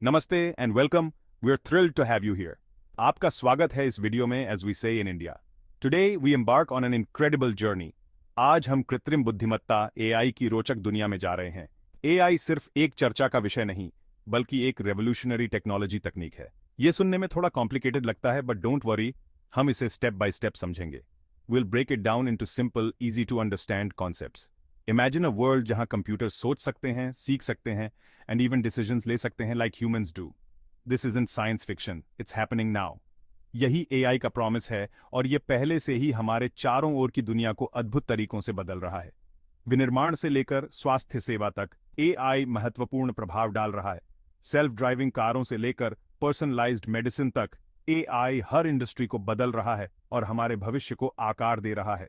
नमस्ते and welcome. We are thrilled to have you here. आपका स्वागत है इस वीडियो में as we say in India. Today we embark on an incredible journey. आज हम कृत्रिम बुद्धिमत्ता एआई की रोचक दुनिया में जा रहे हैं। एआई सिर्फ एक चर्चा का विषय नहीं, बल्कि एक रेवोल्यूशनरी टेक्नोलॉजी तकनीक है। ये सुनने में थोड़ा कॉम्प्लिकेटेड लगता है, बट डोंट वरी, हम इसे स्टेप बाय स्टेप समझेंगे। Will break it down into simple, easy to understand concepts. Imagine a world जहां कंप्यूटर सोच सकते हैं, सीख सकते हैं एंड इवन डिसीजंस ले सकते हैं like humans do. This isn't science fiction, it's happening now. यही एआई का प्रॉमिस है और ये पहले से ही हमारे चारों ओर की दुनिया को अद्भुत तरीकों से बदल रहा है। विनिर्माण से लेकर स्वास्थ्य सेवा तक एआई महत्वपूर्ण प्रभाव डाल रहा है। सेल्फ ड्राइविंग कारों से लेकर पर्सनलाइज्ड मेडिसिन तक एआई हर इंडस्ट्री को बदल रहा है और हमारे भविष्य को आकार दे रहा है।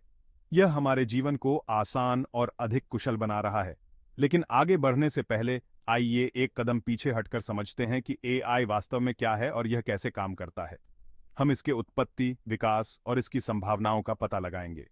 यह हमारे जीवन को आसान और अधिक कुशल बना रहा है। लेकिन आगे बढ़ने से पहले आइए एक कदम पीछे हटकर समझते हैं कि एआई वास्तव में क्या है और यह कैसे काम करता है। हम इसके उत्पत्ति, विकास और इसकी संभावनाओं का पता लगाएंगे।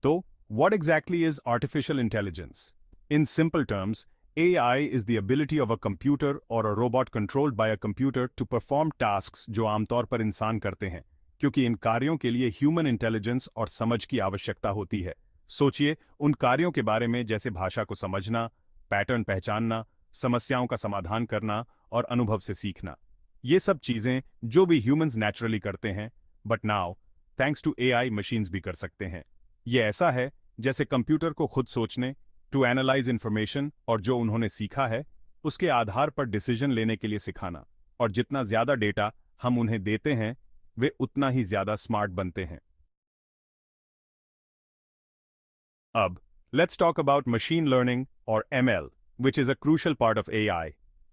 तो what exactly is artificial intelligence? In simple terms, AI is the ability of a computer or a robot controlled by a computer to perform tasks जो आमतौर पर इंसान करते हैं, क्योंकि इन कार्यों के लिए ह्यूमन इंटेलिजेंस और समझ की आवश्यकता होती है। सोचिए उन कार्यों के बारे में जैसे भाषा को समझना, पैटर्न पहचानना, समस्याओं का समाधान करना और अनुभव से सीखना। ये सब चीजें जो भी ह्यूमंस नेचुरली करते हैं, but now thanks to AI machines भी कर सकते हैं। ये ऐसा है जैसे कंप्यूटर को खुद सोचने, टू एनालाइज इंफॉर्मेशन और जो उन्होंने सीखा है उसके आधार पर डिसीजन लेने के लिए सिखाना। और जितना ज्यादा डेटा हम उन्हें देते हैं वे उतना ही ज्यादा स्मार्ट बनते हैं। अब let's talk about machine learning or ML, which is a crucial part of AI.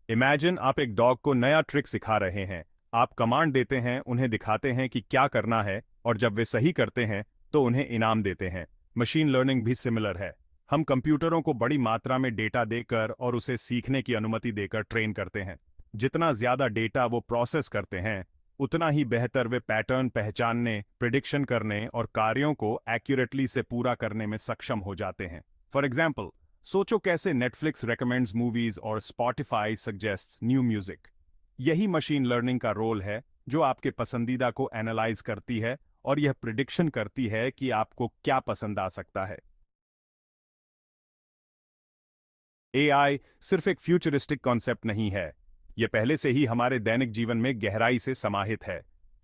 Imagine आप एक डॉग को नया ट्रिक सिखा रहे हैं। आप कमांड देते हैं, उन्हें दिखाते हैं कि क्या करना है और जब वे सही करते हैं तो उन्हें इनाम देते हैं। मशीन लर्निंग भी सिमिलर है। हम कंप्यूटरों को बड़ी मात्रा में डेटा देकर और उसे सीखने की अनुमति देकर ट्रेन करते हैं। जितना ज्यादा डेटा वो प्रोसेस करते हैं उतना ही बेहतर वे पैटर्न पहचानने, प्रिडिक्शन करने और कार्यों को एक्यूरेटली से पूरा करने में सक्षम हो जाते हैं। फॉर एग्जाम्पल, सोचो कैसे नेटफ्लिक्स रेकमेंड्स मूवीज और स्पॉटिफाई सजेस्ट्स न्यू म्यूजिक। यही मशीन लर्निंग का रोल है, जो आपके पसंदीदा को एनालाइज करती है और यह प्रिडिक्शन करती है कि आपको क्या पसंद आ सकता है। एआई सिर्फ एक फ्यूचरिस्टिक कॉन्सेप्ट नहीं है, यह पहले से ही हमारे दैनिक जीवन में गहराई से समाहित है।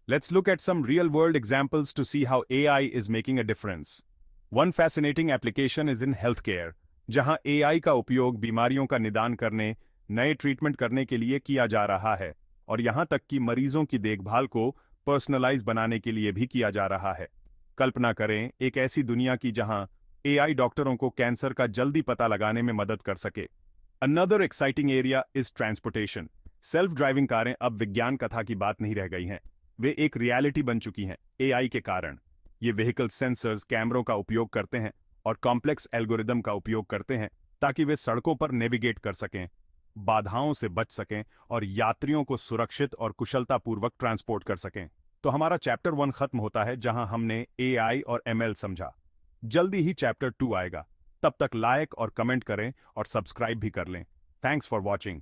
Let's look at some real world examples to see how AI is making a difference. One fascinating application is in health care, जहां एआई का उपयोग बीमारियों का निदान करने, नए ट्रीटमेंट करने के लिए किया जा रहा है और यहां तक कि मरीजों की देखभाल को पर्सनलाइज बनाने के लिए भी किया जा रहा है। कल्पना करें एक ऐसी दुनिया की जहां एआई डॉक्टरों को कैंसर का जल्दी पता लगाने में मदद कर सके। Another exciting area is transportation. Self driving कारें अब विज्ञान कथा की बात नहीं रह गई हैं, वे एक रियलिटी बन चुकी हैं एआई के कारण। ये व्हीकल सेंसर्स, कैमरों का उपयोग करते हैं और कॉम्प्लेक्स एल्गोरिदम का उपयोग करते हैं ताकि वे सड़कों पर नेविगेट कर सकें, बाधाओं से बच सकें और यात्रियों को सुरक्षित और कुशलतापूर्वक ट्रांसपोर्ट कर सकें। तो हमारा चैप्टर 1 खत्म होता है जहां हमने एआई और एमएल समझा। जल्दी ही चैप्टर 2 आएगा। तब तक लाइक और कमेंट करें और सब्सक्राइब भी कर लें। Thanks for watching.